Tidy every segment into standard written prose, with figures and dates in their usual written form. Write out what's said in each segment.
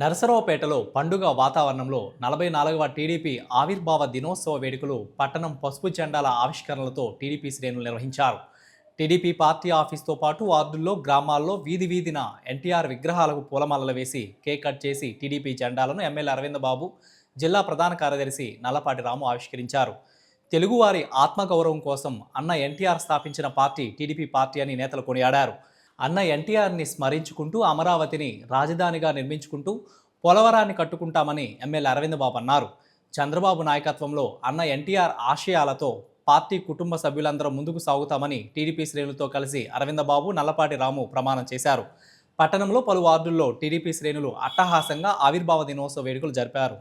నరసరావుపేటలో పండుగ వాతావరణంలో 44వ టీడీపీ ఆవిర్భావ దినోత్సవ వేడుకలు పట్టణం పసుపు జెండాల ఆవిష్కరణలతో టీడీపీ శ్రేణులు నిర్వహించారు. టీడీపీ పార్టీ ఆఫీస్తో పాటు వార్డుల్లో, గ్రామాల్లో వీధి వీధిన ఎన్టీఆర్ విగ్రహాలకు పూలమాలలు వేసి కేక్ కట్ చేసి టీడీపీ జెండాలను ఎమ్మెల్యే అరవింద్ బాబు, జిల్లా ప్రధాన కార్యదర్శి నల్లపాటి రాము ఆవిష్కరించారు. తెలుగువారి ఆత్మగౌరవం కోసం అన్న ఎన్టీఆర్ స్థాపించిన పార్టీ టీడీపీ పార్టీ అని నేతలు కొనియాడారు. అన్న ఎన్టీఆర్ని స్మరించుకుంటూ అమరావతిని రాజధానిగా నిర్మించుకుంటూ పోలవరాన్ని కట్టుకుంటామని ఎమ్మెల్యే అరవింద్ బాబు అన్నారు. చంద్రబాబు నాయకత్వంలో అన్న ఎన్టీఆర్ ఆశయాలతో పార్టీ కుటుంబ సభ్యులందరూ ముందుకు సాగుతామని టీడీపీ శ్రేణులతో కలిసి అరవింద్ బాబు, నల్లపాటి రాము ప్రమాణం చేశారు. పట్టణంలో పలు వార్డుల్లో టీడీపీ శ్రేణులు అట్టహాసంగా ఆవిర్భావ దినోత్సవ వేడుకలు జరిపారు.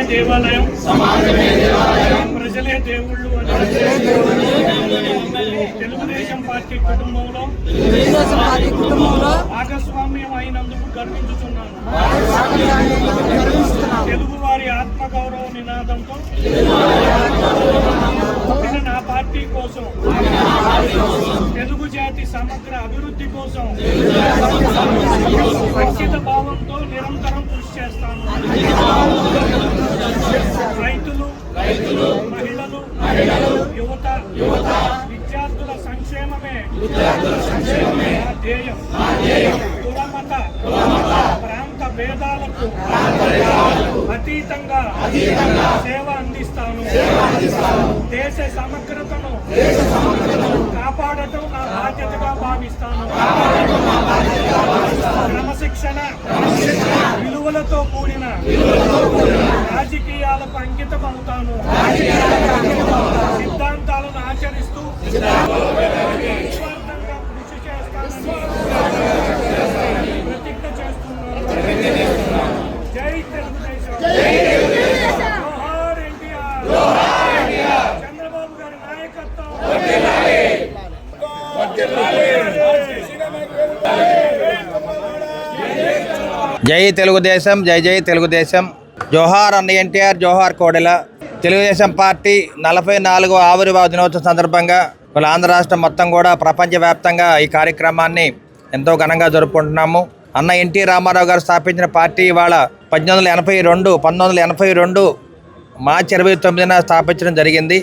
దేవాలయం ప్రజలే దేవుళ్ళు తెలుగుదేశం పార్టీ కుటుంబంలో భాగస్వామ్యం అయినందుకు గర్వించుతున్నాను. తెలుగువారి ఆత్మగౌరవ నినాదంతో నా పార్టీ కోసం, తెలుగు జాతి సమగ్ర అభివృద్ధి కోసం ఖచ్చిత భావంతో నిరంతరం కృషి చేస్తాను. రైతులు, మహిళలు, యువత, విద్యార్థుల సంక్షేమమే నా ధ్యేయం. కులమత, ప్రాంత భేదాలకు అతీతంగా సేవ అందిస్తాను. దేశ సమగ్రతను కాపాడటం నా బాధ్యతగా భావిస్తాను. క్రమశిక్షణ, విలువలతో కూడిన రాజకీయాలకు అంకితం అవుతాను. సిద్ధాంతాలను ఆచరిస్తూ నిస్వార్థంగా కృషి చేస్తానని ప్రతిజ్ఞ చేస్తున్నాను. జై తెలుగుదేశం, జోహార్ ఎన్టీఆర్, చంద్రబాబు గారి నాయకత్వం. జై తెలుగుదేశం, జై జై తెలుగుదేశం. జోహార్ అన్న ఎన్టీఆర్, జోహార్ కోడెల. తెలుగుదేశం పార్టీ 44వ ఆవిర్భావ దినోత్సవం సందర్భంగా వాళ్ళ ఆంధ్ర రాష్ట్రం మొత్తం కూడా ప్రపంచవ్యాప్తంగా ఈ కార్యక్రమాన్ని ఎంతో ఘనంగా జరుపుకుంటున్నాము. అన్న ఎన్టీ రామారావు గారు స్థాపించిన పార్టీ ఇవాళ 1982 మార్చి 29న స్థాపించడం జరిగింది.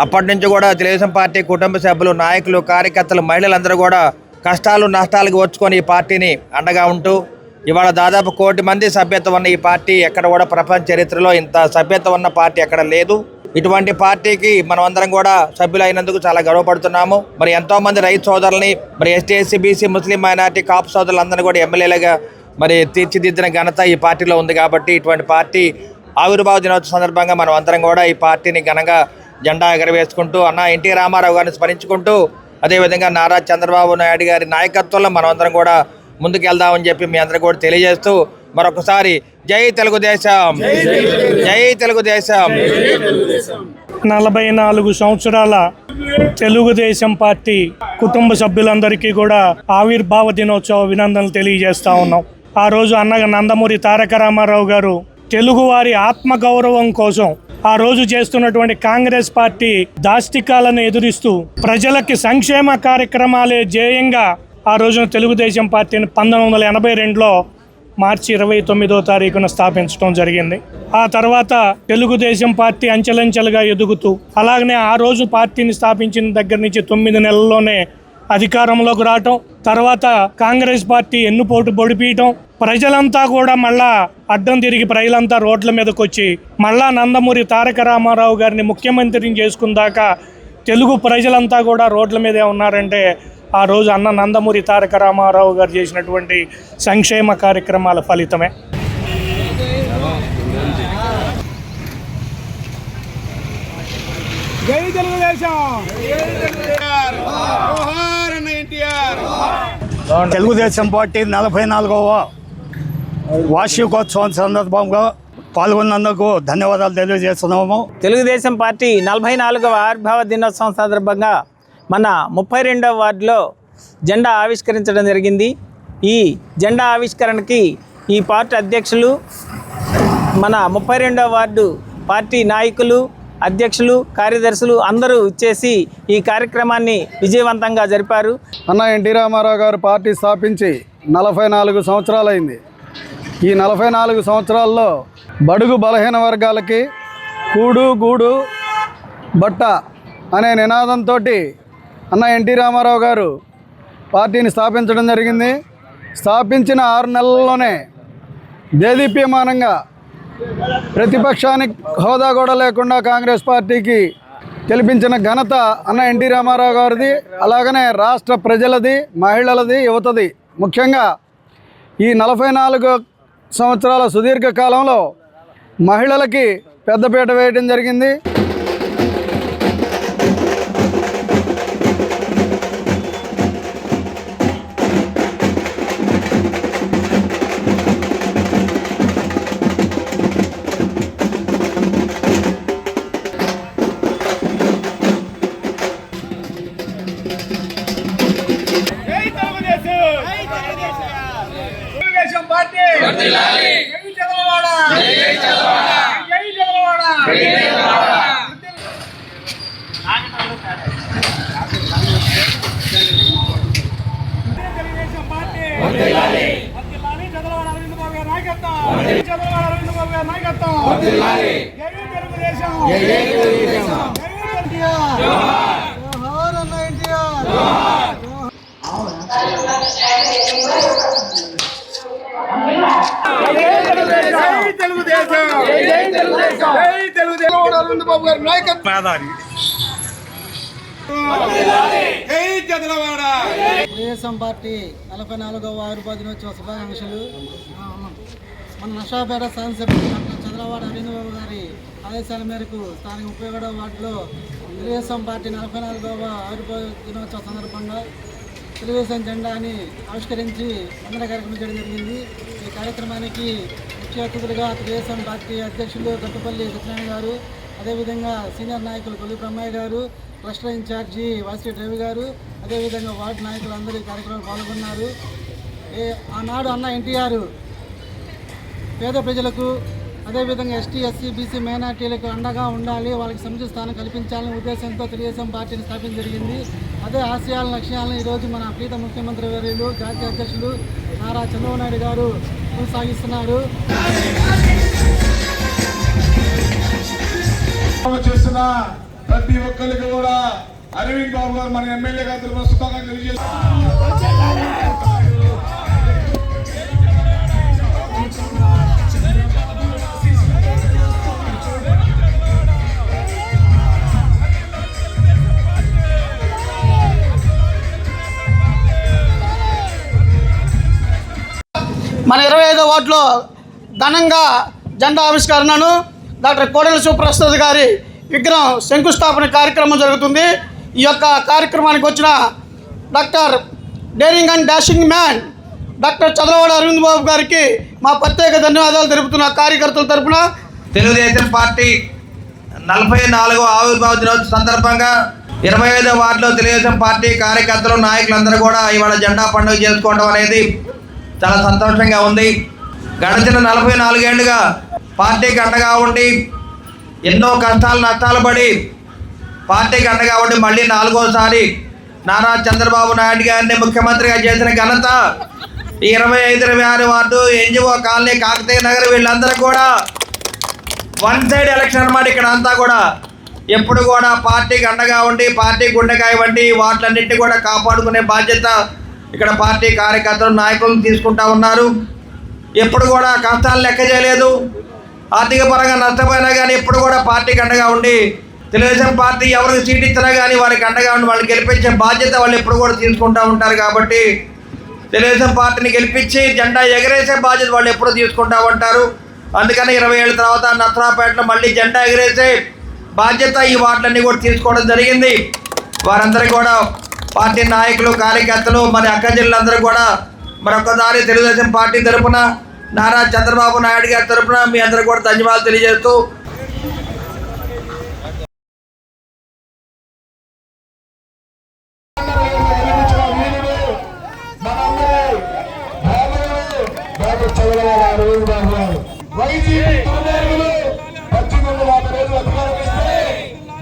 అప్పటి నుంచి కూడా తెలుగుదేశం పార్టీ కుటుంబ సభ్యులు, నాయకులు, కార్యకర్తలు, మహిళలందరూ కూడా కష్టాలు నష్టాలకు ఓర్చుకొని ఈ పార్టీని అండగా ఉంటూ ఇవాళ దాదాపు 1 కోటి మంది సభ్యత్వం ఉన్న ఈ పార్టీ ఎక్కడ కూడా ప్రపంచ చరిత్రలో ఇంత సభ్యత్వం ఉన్న పార్టీ ఎక్కడ లేదు. ఇటువంటి పార్టీకి మనం అందరం కూడా సభ్యులైనందుకు చాలా గర్వపడుతున్నాము. మరి ఎంతోమంది రైతు సోదరులని, మరి ఎస్టీ, ఎస్సీ, బీసీ, ముస్లిం మైనార్టీ, కాపు సోదరులందరినీ కూడా ఎమ్మెల్యేలుగా మరి తీర్చిదిద్దిన ఘనత ఈ పార్టీలో ఉంది. కాబట్టి ఇటువంటి పార్టీ ఆవిర్భావ దినోత్సవం సందర్భంగా మనం అందరం కూడా ఈ పార్టీని ఘనంగా జెండా ఎగరవేసుకుంటూ అన్న ఎన్టీ రామారావు గారిని స్మరించుకుంటూ అదేవిధంగా నారా చంద్రబాబు నాయుడు గారి నాయకత్వంలో మనం అందరం కూడా ముందుకు వెళ్దామని చెప్పి మీ అందరూ కూడా తెలియజేస్తూ మరొకసారి జై తెలుగుదేశం, జై తెలుగుదేశం. 44 సంవత్సరాల తెలుగుదేశం పార్టీ కుటుంబ సభ్యులందరికీ కూడా ఆవిర్భావ దినోత్సవ అభినందనలు తెలియజేస్తా ఉన్నాం. ఆ రోజు అన్నగా నందమూరి తారక రామారావు గారు తెలుగువారి ఆత్మగౌరవం కోసం ఆ రోజు చేస్తున్నటువంటి కాంగ్రెస్ పార్టీ దాష్టికాలను ఎదురిస్తూ ప్రజలకి సంక్షేమ కార్యక్రమాలే ధ్యేయంగా ఆ రోజున తెలుగుదేశం పార్టీని 1982లో మార్చి 29వ తారీఖున స్థాపించడం జరిగింది. ఆ తర్వాత తెలుగుదేశం పార్టీ అంచెలంచెలుగా ఎదుగుతూ అలాగనే ఆ రోజు పార్టీని స్థాపించిన దగ్గర నుంచి 9 నెలల్లోనే అధికారంలోకి రావటం, తర్వాత కాంగ్రెస్ పార్టీ ఎన్నుపోటు పొడిపీయటం, ప్రజలంతా కూడా మళ్ళా అడ్డం తిరిగి ప్రజలంతా రోడ్ల మీదకి వచ్చి మళ్ళా నందమూరి తారక రామారావు గారిని ముఖ్యమంత్రిని చేసుకుందాక తెలుగు ప్రజలంతా కూడా రోడ్ల మీదే ఉన్నారంటే ఆ రోజు అన్న నందమూరి తారక రామారావు గారు చేసినటువంటి సంక్షేమ కార్యక్రమాల ఫలితమే. జై తెలుగుదేశం. తెలుగుదేశం పార్టీ 44వ వార్షికోత్సవం సందర్భంగా పాల్గొన్నందుకు ధన్యవాదాలు తెలియజేస్తున్నాము. తెలుగుదేశం పార్టీ 44వ ఆవిర్భావ దినోత్సవం సందర్భంగా మన 32వ వార్డులో జెండా ఆవిష్కరించడం జరిగింది. ఈ జెండా ఆవిష్కరణకి ఈ పార్టీ అధ్యక్షులు, మన 32వ వార్డు పార్టీ నాయకులు, అధ్యక్షులు, కార్యదర్శులు అందరూ ఇచ్చేసి ఈ కార్యక్రమాన్ని విజయవంతంగా జరిపారు. అన్న ఎన్టీ రామారావు గారు పార్టీ స్థాపించి 44 సంవత్సరాలైంది. ఈ 44 సంవత్సరాల్లో బడుగు బలహీన వర్గాలకి కూడు గూడు బట్ట అనే నినాదంతో అన్న ఎన్టీ రామారావు గారు పార్టీని స్థాపించడం జరిగింది. స్థాపించిన 6 నెలల్లోనే దేదీప్యమానంగా ప్రతిపక్షానికి హోదా కూడా లేకుండా కాంగ్రెస్ పార్టీకి గెలిపించిన ఘనత అన్న ఎన్టీ రామారావు గారిది. అలాగనే రాష్ట్ర ప్రజలది, మహిళలది, యువతది. ముఖ్యంగా ఈ 44 సంవత్సరాల సుదీర్ఘ కాలంలో మహిళలకి పెద్దపీట వేయడం జరిగింది. తెలుగుదేశం పార్టీ 44వ ఆవిర్భావ దినోత్సవ శుభాకాంక్షలు. మన నషాపేట శాసనసభ్యులు డాక్టర్ చంద్రబాబు అరవింద్ బాబు గారి ఆదేశాల మేరకు స్థానిక 37వ వార్డులో తెలుగుదేశం పార్టీ 44వ ఆవిర్భావ దినోత్సవ సందర్భంగా తెలుగుదేశం జెండాని ఆవిష్కరించి వందన కార్యక్రమం చేయడం జరిగింది. ఈ కార్యక్రమానికి ముఖ్య అతిథులుగా తెలుగుదేశం పార్టీ అధ్యక్షులు గట్టుపల్లి సత్యనారాయణ గారు, అదేవిధంగా సీనియర్ నాయకులు కొల్లి బ్రహ్మయ్య గారు, క్లస్టర్ ఇన్ఛార్జి వాసిరెడ్డి రవి గారు, అదేవిధంగా వార్డు నాయకులు అందరూ ఈ కార్యక్రమంలో పాల్గొన్నారు. ఆనాడు అన్న ఎన్టీఆర్ పేద ప్రజలకు, అదేవిధంగా ఎస్టీ, ఎస్సీ, బీసీ మైనార్టీలకు అండగా ఉండాలి, వాళ్ళకి సముచిత స్థానం కల్పించాలనే ఉద్దేశంతో తెలుగుదేశం పార్టీని స్థాపించడం జరిగింది. అదే ఆశయాల లక్ష్యాలను ఈరోజు మన ప్రీత ముఖ్యమంత్రి వర్యులు, జాతీయ అధ్యక్షులు నారా చంద్రబాబు నాయుడు గారు కొనసాగిస్తున్నారు. చేస్తున్న ప్రతి ఒక్కరికి కూడా అరవింద్ బాబు గారు మన ఎమ్మెల్యే గారు శుభాకాంక్షలు తెలియజేస్తున్నారు. మన 25వ వార్డులో ఘనంగా జెండా ఆవిష్కరణను డాక్టర్ కోడెల శివప్రసాద్ గారి విగ్రహం శంకుస్థాపన కార్యక్రమం జరుగుతుంది. ఈ యొక్క కార్యక్రమానికి వచ్చిన doctor daring and dashing man doctor Chandrababu Arvind Babu గారికి మా ప్రత్యేక ధన్యవాదాలు తెలుపుతున్న కార్యకర్తల తరఫున. తెలుగుదేశం పార్టీ 44వ ఆవిర్భావ దినోత్సవం సందర్భంగా 25వ వార్డులో తెలుగుదేశం పార్టీ కార్యకర్తలు, నాయకులందరూ కూడా ఇవాళ జెండా పండుగ చేసుకోవడం అనేది చాలా సంతోషంగా ఉంది. గడిచిన 44 ఏళ్లుగా పార్టీకి అండగా ఉండి ఎన్నో కష్టాలు నష్టాలు పడి పార్టీకి అండగా ఉండి మళ్ళీ 4వసారి నారా చంద్రబాబు నాయుడు గారిని ముఖ్యమంత్రిగా చేసిన ఘనత 25, 26 ward, NGO colony, Kakatiya Nagar వీళ్ళందరూ కూడా వన్ సైడ్ ఎలక్షన్ అన్నమాట. ఇక్కడ అంతా కూడా ఎప్పుడు కూడా పార్టీకి అండగా ఉండి పార్టీ గుండెకాయ వంటి వాటిలన్నింటినీ కూడా కాపాడుకునే బాధ్యత ఇక్కడ పార్టీ కార్యకర్తలు, నాయకులను తీసుకుంటా ఉన్నారు. ఎప్పుడు కూడా కష్టాలు లెక్క చేయలేదు. ఆర్థిక పరంగా నష్టపోయినా కానీ ఎప్పుడు కూడా పార్టీకి అండగా ఉండి తెలుగుదేశం పార్టీ ఎవరికి సీట్ ఇచ్చినా కానీ వారికి అండగా ఉండి వాళ్ళు గెలిపించే బాధ్యత వాళ్ళు ఎప్పుడు కూడా తీసుకుంటూ ఉంటారు. కాబట్టి తెలుగుదేశం పార్టీని గెలిపించి జెండా ఎగరేసే బాధ్యత వాళ్ళు ఎప్పుడు తీసుకుంటూ ఉంటారు. అందుకని 20 ఏళ్ళ తర్వాత నర్సరావుపేటలో మళ్ళీ జెండా ఎగరేసే బాధ్యత ఈ వార్డులన్నీ కూడా తీసుకోవడం జరిగింది. వారందరికీ కూడా పార్టీ నాయకులు, కార్యకర్తలు, మరి అక్క జిల్లందరూ కూడా మరొకసారి తెలుగుదేశం పార్టీ తరఫున నారా చంద్రబాబు నాయుడు గారి తరఫున మీ అందరూ కూడా ధన్యవాదాలు తెలియజేస్తూ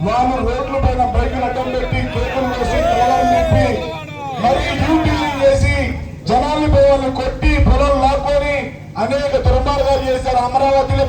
వాళ్ళు రోడ్ల పైన బైకులు అడ్డం పెట్టి కేకులు వేసి పొలాలు నింపి మరి డ్యూటీలు చేసి జనాల్ని పోవాలని కొట్టి పొలం లాక్కొని అనేక దుర్మార్గాలు చేశారు. అమరావతిలో